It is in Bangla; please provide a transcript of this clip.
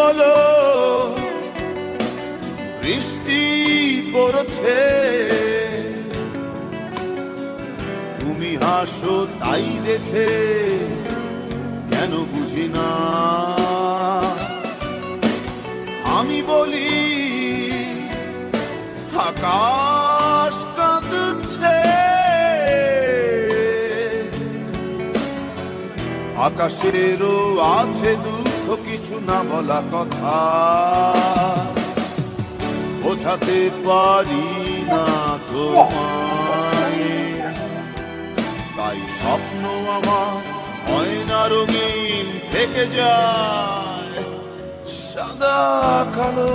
বলো বৃষ্টি পড়ছে, তুমি হাসো তাই দেখে কেন বুঝি না। আমি বলি আকাশ কাঁদছে, আকাশেরও আছে দুঃখ, কিছু না বলা কথা বোঝাতে পারি না তোমায়। তাই স্বপ্ন আমার হয় না রঙিন, থেকে যায় সাদা কালো।